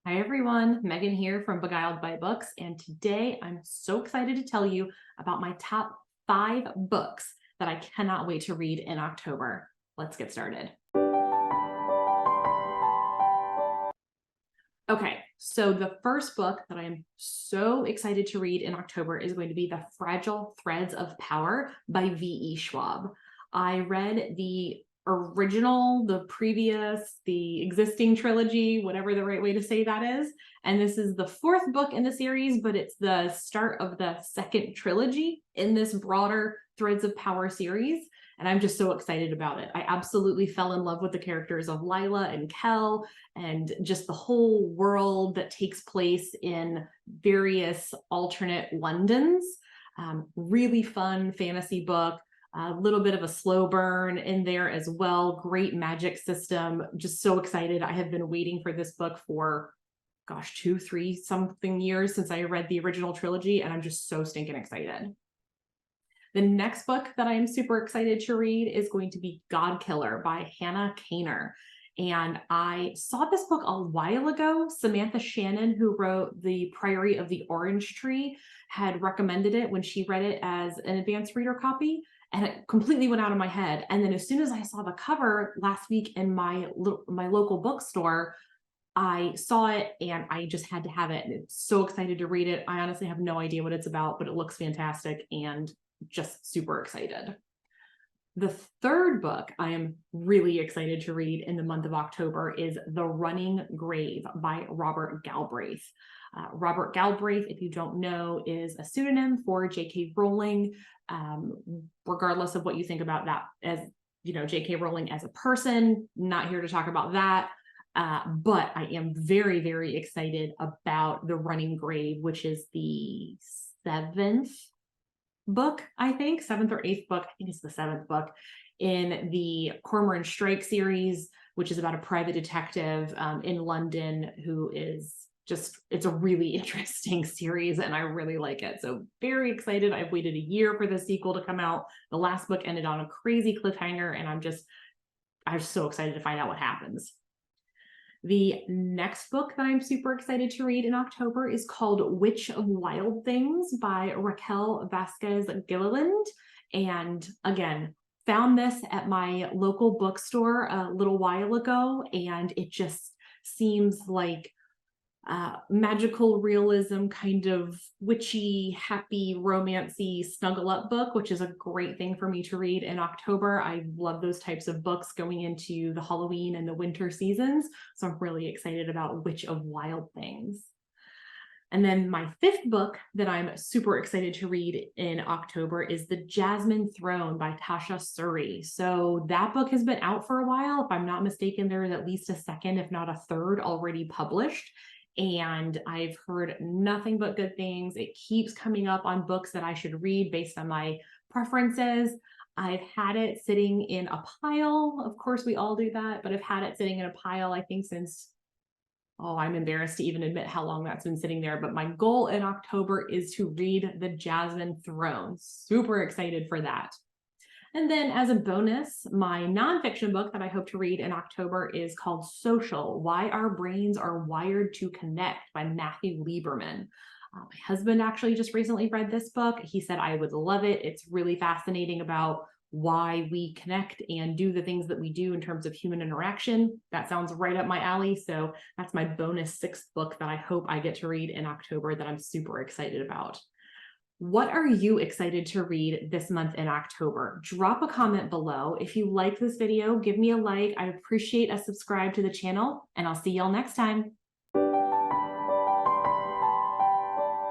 Hi everyone, Megan here from Beguiled by Books, and today I'm so excited to tell you about my top 5 books that I cannot wait to read in October. Let's get started. Okay, so the first book that I am so excited to read in October is going to be The Fragile Threads of Power by V.E. Schwab. I read the original, the previous, the existing trilogy, whatever the right way to say that is. And this is the 4th book in the series, but it's the start of the 2nd trilogy in this broader Threads of Power series. And I'm just so excited about it. I absolutely fell in love with the characters of Lila and Kel and just the whole world that takes place in various alternate Londons. Really fun fantasy book. A little bit of a slow burn in there as well. Great magic system. Just so excited. I have been waiting for this book for, gosh, 2-3 something years since I read the original trilogy, and I'm just so stinking excited. The next book that I am super excited to read is going to be Godkiller by Hannah Kaner. And I saw this book a while ago. Samantha Shannon, who wrote The Priory of the Orange Tree, had recommended it when she read it as an advanced reader copy. And it completely went out of my head. And then as soon as I saw the cover last week in my local bookstore, I saw it and I just had to have it. And I'm so excited to read it. I honestly have no idea what it's about, but it looks fantastic and just super excited. The third book I am really excited to read in the month of October is The Running Grave by Robert Galbraith. Robert Galbraith, if you don't know, is a pseudonym for J.K. Rowling. Regardless of what you think about that as, J.K. Rowling as a person, not here to talk about that. But I am very, very excited about The Running Grave, which is the 7th book, I think, 7th or 8th book. I think it's the 7th book in the Cormoran Strike series, which is about a private detective in London who is it's a really interesting series and I really like it. So very excited. I've waited a year for the sequel to come out. The last book ended on a crazy cliffhanger and I'm so excited to find out what happens. The next book that I'm super excited to read in October is called Witch of Wild Things by Raquel Vasquez Gilliland. And again, found this at my local bookstore a little while ago, and it just seems like magical realism, kind of witchy, happy, romancy, snuggle up book, which is a great thing for me to read in October. I love those types of books going into the Halloween and the winter seasons. So I'm really excited about Witch of Wild Things. And then my 5th book that I'm super excited to read in October is The Jasmine Throne by Tasha Suri. So that book has been out for a while. If I'm not mistaken, there is at least a 2nd, if not a 3rd, already published. And I've heard nothing but good things. It keeps coming up on books that I should read based on my preferences. I've had it sitting in a pile. Of course, we all do that, but I've had it sitting in a pile, I think, since, I'm embarrassed to even admit how long that's been sitting there. But my goal in October is to read The Jasmine Throne. Super excited for that. And then as a bonus, my nonfiction book that I hope to read in October is called Social: Why Our Brains Are Wired to Connect by Matthew Lieberman. My husband actually just recently read this book. He said I would love it. It's really fascinating about why we connect and do the things that we do in terms of human interaction. That sounds right up my alley. So that's my bonus 6th book that I hope I get to read in October that I'm super excited about. What are you excited to read this month in October? Drop a comment below. If you like this video, give me a like. I appreciate a subscribe to the channel, and I'll see y'all next time.